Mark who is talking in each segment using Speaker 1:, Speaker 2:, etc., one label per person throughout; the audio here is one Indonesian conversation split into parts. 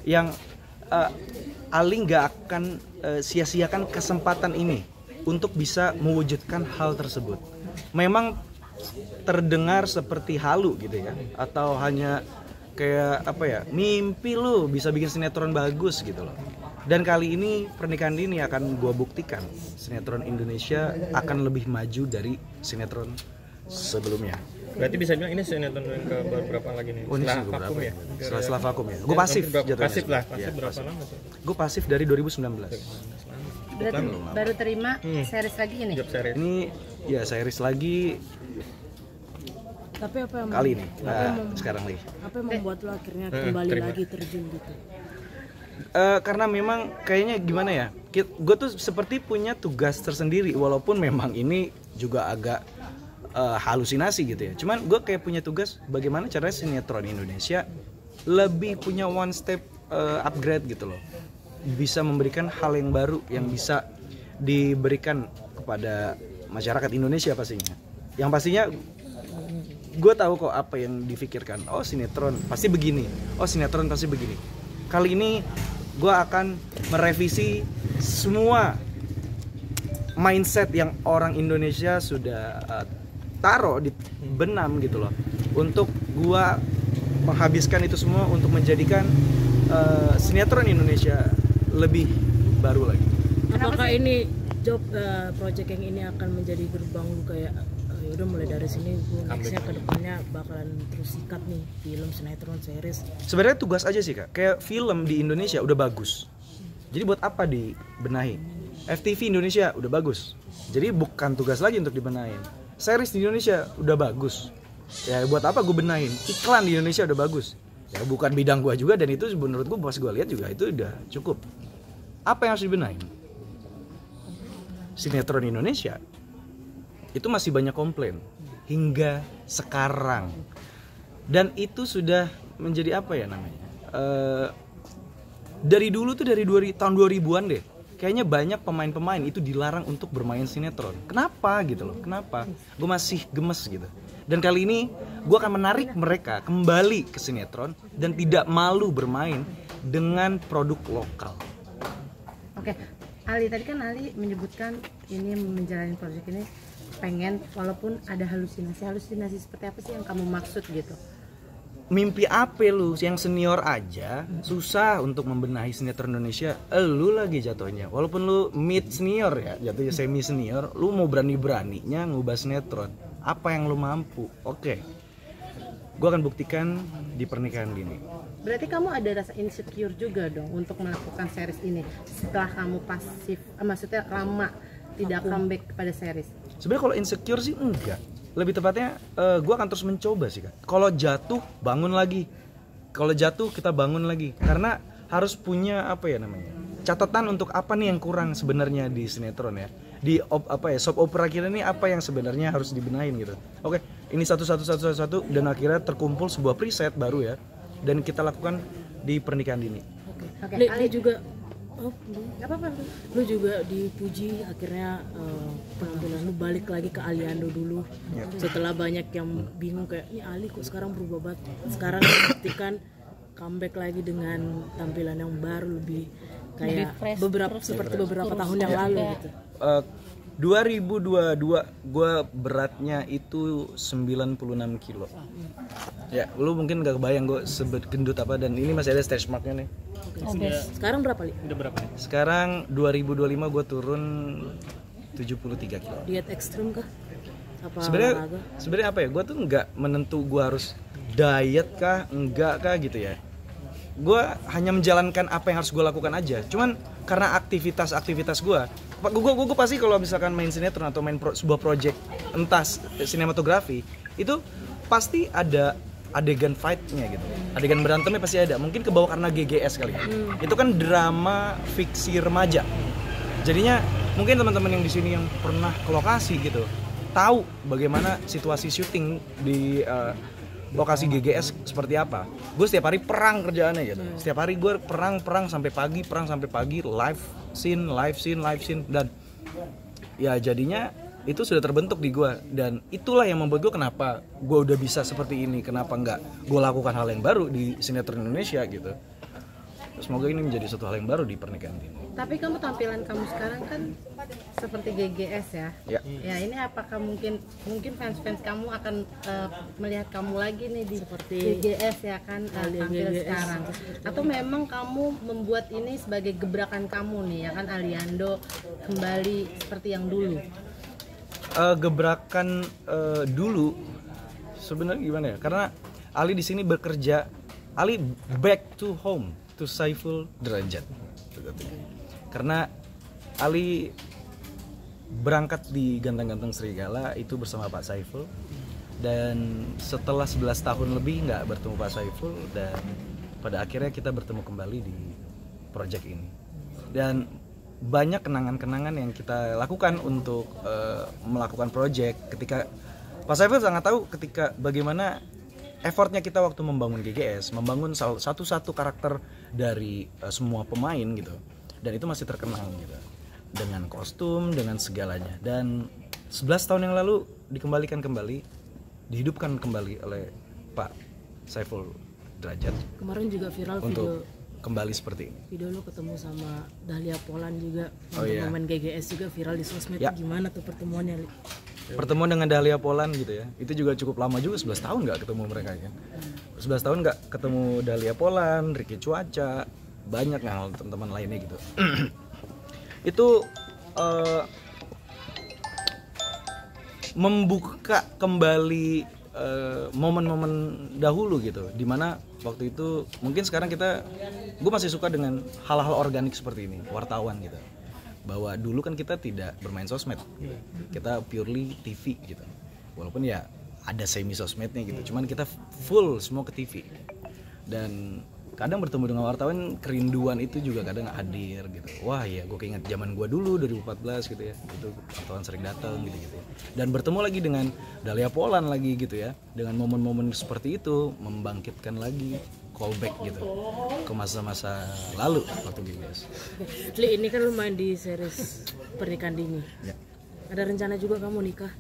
Speaker 1: yang Ali nggak akan sia-siakan kesempatan ini untuk bisa mewujudkan hal tersebut. Memang terdengar seperti halu gitu ya, atau hanya kayak apa ya, mimpi lu bisa bikin sinetron bagus gitu loh. Dan kali ini Pernikahan Dini akan gua buktikan sinetron Indonesia akan lebih maju dari sinetron sebelumnya.
Speaker 2: Berarti bisa bilang ini sinetron yang ke berapa lagi nih?
Speaker 1: Setelah vakum ya? Setelah vakum ya. Gue pasif jatuhnya.
Speaker 2: Pasif lah. Pasif berapa lama sih?
Speaker 1: Gue pasif dari 2019.
Speaker 3: Berarti baru terima series lagi ini?
Speaker 2: Job series.
Speaker 1: Ini ya series lagi.
Speaker 4: Tapi apa yang
Speaker 1: kali ini? Sekarang lagi.
Speaker 4: Apa yang membuat lo akhirnya kembali lagi terjun gitu?
Speaker 1: Karena memang kayaknya gimana ya? Gue tuh seperti punya tugas tersendiri, walaupun memang ini juga agak halusinasi gitu ya. Cuman gue kayak punya tugas bagaimana caranya sinetron Indonesia lebih punya one step upgrade gitu loh. Bisa memberikan hal yang baru yang bisa diberikan kepada masyarakat Indonesia pastinya. Yang pastinya gue tahu kok apa yang difikirkan. Oh sinetron pasti begini. Oh sinetron pasti begini. Kali ini gue akan merevisi semua mindset yang orang Indonesia sudah taruh di benam gitu loh, untuk gua menghabiskan itu semua untuk menjadikan sinetron Indonesia lebih baru lagi.
Speaker 4: Apakah ini job project yang ini akan menjadi gerbang lu kayak udah mulai dari sini gue nextnya ke depannya bakalan terus sikat nih film, sinetron, series?
Speaker 1: Sebenarnya tugas aja sih kak, kayak film di Indonesia udah bagus, jadi buat apa dibenahi? FTV Indonesia udah bagus, jadi bukan tugas lagi untuk dibenahin. Series di Indonesia udah bagus, ya buat apa gue benahin? Iklan di Indonesia udah bagus, ya bukan bidang gue juga, dan itu menurut gue pas gue lihat juga itu udah cukup. Apa yang harus dibenahin? Sinetron Indonesia itu masih banyak komplain hingga sekarang, dan itu sudah menjadi apa ya namanya? Dari dulu tuh dari tahun 2000-an deh. Kayaknya banyak pemain-pemain itu dilarang untuk bermain sinetron. Kenapa gitu loh? Kenapa? Gue masih gemes gitu. Dan kali ini gue akan menarik mereka kembali ke sinetron dan tidak malu bermain dengan produk lokal.
Speaker 3: Oke, Ali tadi kan Ali menyebutkan ini menjalani proyek ini pengen walaupun ada halusinasi seperti apa sih yang kamu maksud gitu?
Speaker 1: Mimpi apa lu yang senior aja susah untuk membenahi sinetron Indonesia, lu lagi jatuhnya walaupun lu mid senior ya, jatuhnya semi senior, lu mau berani-beraninya ngubah sinetron, apa yang lu mampu? Oke, gue akan buktikan di Pernikahan Dini.
Speaker 3: Berarti kamu ada rasa insecure juga dong untuk melakukan series ini setelah kamu pasif, maksudnya lama tidak comeback pada series?
Speaker 1: Sebenarnya kalau insecure sih enggak. Lebih tepatnya gue akan terus mencoba sih kak. Kalau jatuh bangun lagi, kalau jatuh kita bangun lagi, karena harus punya apa ya namanya, catatan untuk apa nih yang kurang sebenarnya di sinetron ya, di soap opera kita ini apa yang sebenarnya harus dibenahin gitu. Oke, ini satu dan akhirnya terkumpul sebuah preset baru ya, dan kita lakukan di Pernikahan Dini.
Speaker 4: Oke. Li juga lu juga dipuji akhirnya penampilan lu balik lagi ke Aliando dulu setelah banyak yang bingung kayak ini Ali kok sekarang berubah banget. Sekarang dibuktikan comeback lagi dengan tampilan yang baru, lebih kayak beberapa tahun yang lalu gitu.
Speaker 1: 2022 gue beratnya itu 96 kilo. Ya, lu mungkin gak kebayang gue sebet gendut apa, dan ini masih ada stretch marknya nih.
Speaker 4: Sekarang berapa Li?
Speaker 2: Udah berapa nih?
Speaker 1: Sekarang 2025 gue turun 73 kilo.
Speaker 4: Diet ekstrim kah?
Speaker 1: Sebenarnya apa ya? Gue tuh nggak menentu gue harus diet kah, enggak kah gitu ya. Gue hanya menjalankan apa yang harus gue lakukan aja. Cuman karena aktivitas gue pasti kalau misalkan main sinetron atau main sebuah project entah sinematografi, itu pasti ada adegan fightnya gitu, adegan berantemnya pasti ada. Mungkin kebawa karena GGS kali ya. Itu kan drama fiksi remaja, jadinya mungkin teman-teman yang di sini yang pernah ke lokasi gitu tahu bagaimana situasi syuting di lokasi GGS seperti apa. Gue setiap hari perang kerjaannya gitu, setiap hari gue perang sampai pagi, live scene, dan ya jadinya itu sudah terbentuk di gue, dan itulah yang membuat gue kenapa gue udah bisa seperti ini, kenapa nggak gue lakukan hal yang baru di sinetron Indonesia gitu. semoga ini menjadi suatu hal yang baru di pernikahan ini.
Speaker 3: Tapi kamu tampilan kamu sekarang kan seperti GGS ya.
Speaker 1: Ya.
Speaker 3: Ya ini apakah mungkin fans-fans kamu akan melihat kamu lagi nih di
Speaker 4: Seperti
Speaker 3: GGS ya kan tampil
Speaker 4: GGS.
Speaker 3: sekarang? Atau memang kamu membuat ini sebagai gebrakan kamu nih ya kan Aliando kembali seperti yang dulu?
Speaker 1: Gebrakan dulu sebenarnya gimana ya? Karena Ali di sini bekerja, Ali back to home to Saiful Derajat. Karena Ali berangkat di Ganteng-Ganteng Serigala itu bersama Pak Saiful, dan setelah 11 tahun lebih nggak bertemu Pak Saiful, dan pada akhirnya kita bertemu kembali di project ini. Dan banyak kenangan-kenangan yang kita lakukan untuk melakukan project. Ketika Pak Saiful sangat tahu ketika bagaimana effortnya kita waktu membangun GGS, membangun satu-satu karakter dari semua pemain gitu, dan itu masih terkenang gitu, dengan kostum, dengan segalanya. Dan 11 tahun yang lalu dikembalikan kembali, dihidupkan kembali oleh Pak Saiful Derajat
Speaker 4: kemarin juga viral
Speaker 1: untuk kembali seperti ini.
Speaker 4: video lo ketemu sama Dahlia Polan juga,
Speaker 1: Oh,
Speaker 4: untuk
Speaker 1: iya.
Speaker 4: momen GGS juga viral di sosmed.
Speaker 1: Ya.
Speaker 4: Gimana tuh pertemuannya, Li?
Speaker 1: Pertemuan dengan Dahlia Polan gitu ya, itu juga cukup lama juga, 11 tahun nggak ketemu mereka kan. 11 tahun nggak ketemu Dahlia Polan, Ricky Cuaca, banyak hal teman-teman lainnya gitu. Itu membuka kembali momen-momen dahulu gitu, dimana waktu itu mungkin sekarang gue masih suka dengan hal-hal organik seperti ini, wartawan gitu, bahwa dulu kan kita tidak bermain sosmed, kita purely TV gitu, walaupun ya ada semi sosmednya gitu, cuman kita full semua ke TV. Dan kadang bertemu dengan wartawan, kerinduan itu juga kadang hadir gitu. Wah ya, gue keinget zaman gue dulu 2014 gitu ya, itu wartawan sering datang gitu ya. Dan bertemu lagi dengan Dahlia Polan lagi gitu ya, dengan momen-momen seperti itu membangkitkan lagi callback gitu ke masa-masa lalu waktu GGS.
Speaker 4: Li, ini kan lu main di series Pernikahan Dini.
Speaker 1: Ya.
Speaker 4: Ada rencana juga kamu nikah?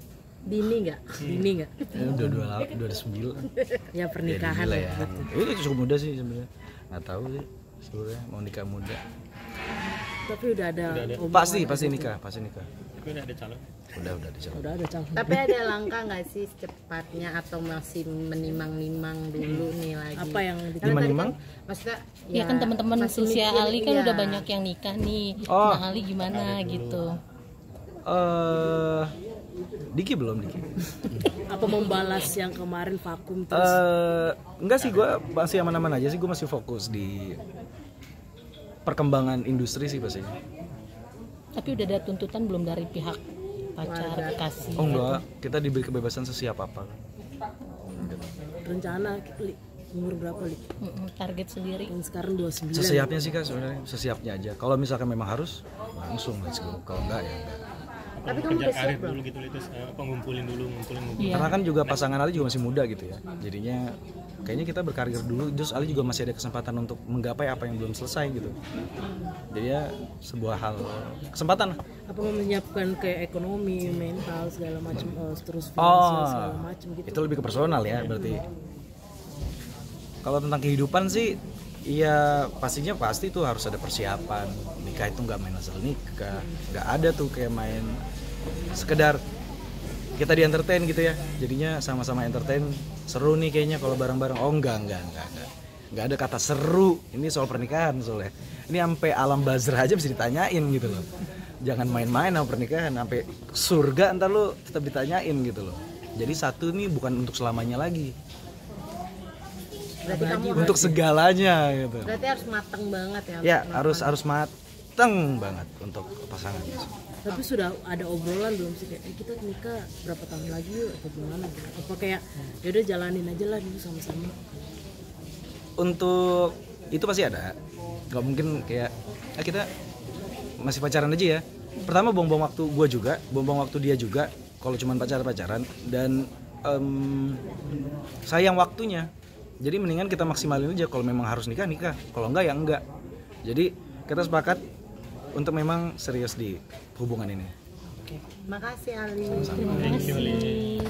Speaker 3: Dini nggak?
Speaker 4: Dini nggak?
Speaker 1: Ya, udah 29.
Speaker 4: Ya pernikahan
Speaker 1: Jadi lah
Speaker 4: ya.
Speaker 1: ya. Itu cukup muda sih sebenarnya. Nggak tahu sih sebenarnya mau nikah muda.
Speaker 4: Tapi udah ada obrolan.
Speaker 1: Pasti nikah.
Speaker 2: Tapi udah ada calon.
Speaker 1: Udah dicalon.
Speaker 4: Udah ada calon.
Speaker 3: Tapi ada langkah nggak sih secepatnya atau masih menimang-nimang dulu nih lagi?
Speaker 4: Apa yang
Speaker 3: Karena tadi
Speaker 1: Nimang-nimang?
Speaker 3: kan, maksudnya
Speaker 5: Ya kan teman-teman
Speaker 3: masih
Speaker 5: usia
Speaker 3: mikir,
Speaker 5: Ali kan
Speaker 3: iya.
Speaker 5: udah banyak yang nikah nih.
Speaker 1: Oh.
Speaker 5: Nah Ali gimana gitu?
Speaker 1: Diki belum Diki.
Speaker 4: apa membalas yang kemarin vakum terus?
Speaker 1: Enggak sih, gue masih aman-aman aja sih, gue masih fokus di perkembangan industri sih pastinya.
Speaker 5: Tapi udah ada tuntutan belum dari pihak pacar, kekasih?
Speaker 1: Oh enggak, kita diberi kebebasan sesiap apa.
Speaker 4: Rencana Li, umur berapa, Li?
Speaker 5: Target sendiri?
Speaker 4: Yang sekarang 29.
Speaker 1: Sesiapnya sih Kak sebenarnya, sesiapnya aja. Kalau misalkan memang harus, langsung let's go. Kalau enggak ya enggak.
Speaker 3: Tapi kamu
Speaker 2: Kejar
Speaker 3: udah
Speaker 2: karir
Speaker 3: siap belum?
Speaker 2: dulu gitu, terus ngumpulin dulu.
Speaker 5: Iya.
Speaker 1: Karena kan juga pasangan Ali juga masih muda gitu ya. Jadinya kayaknya kita berkarir dulu, terus Ali juga masih ada kesempatan untuk menggapai apa yang belum selesai gitu. Jadi ya sebuah hal kesempatan lah.
Speaker 4: Apa mau menyiapkan kayak ekonomi, mental segala macam, terus finansial segala macam gitu.
Speaker 1: Itu lebih ke personal ya berarti. Kalau tentang kehidupan sih, iya pastinya pasti tuh harus ada persiapan. Nikah itu nggak main asal nikah, nggak ada tuh kayak main sekedar kita di entertain gitu ya. Jadinya sama-sama entertain, seru nih kayaknya kalau bareng-bareng. Oh enggak ada kata seru. Ini soal pernikahan soalnya. Ini sampai alam bazar aja bisa ditanyain gitu loh. Jangan main-main sama pernikahan, sampai surga ntar lo tetap ditanyain gitu loh. Jadi satu nih bukan untuk selamanya lagi,
Speaker 3: Berarti kamu
Speaker 1: untuk segalanya gitu.
Speaker 3: berarti harus mateng banget ya.
Speaker 1: Ya harus mateng banget untuk pasangan.
Speaker 4: Tapi sudah ada obrolan belum sih kayak kita nikah berapa tahun lagi yuk atau gimana gitu? Apa kayak yaudah jalanin aja lah dulu sama-sama?
Speaker 1: Untuk itu pasti ada. Gak mungkin kayak kita masih pacaran aja ya. Pertama buang-buang waktu gue juga, buang-buang waktu dia juga. Kalau cuma pacaran dan sayang waktunya. Jadi mendingan kita maksimalin aja. Kalau memang harus nikah, kalau enggak ya enggak. Jadi kita sepakat untuk memang serius di hubungan ini.
Speaker 3: Makasih Ali.
Speaker 5: Terima kasih.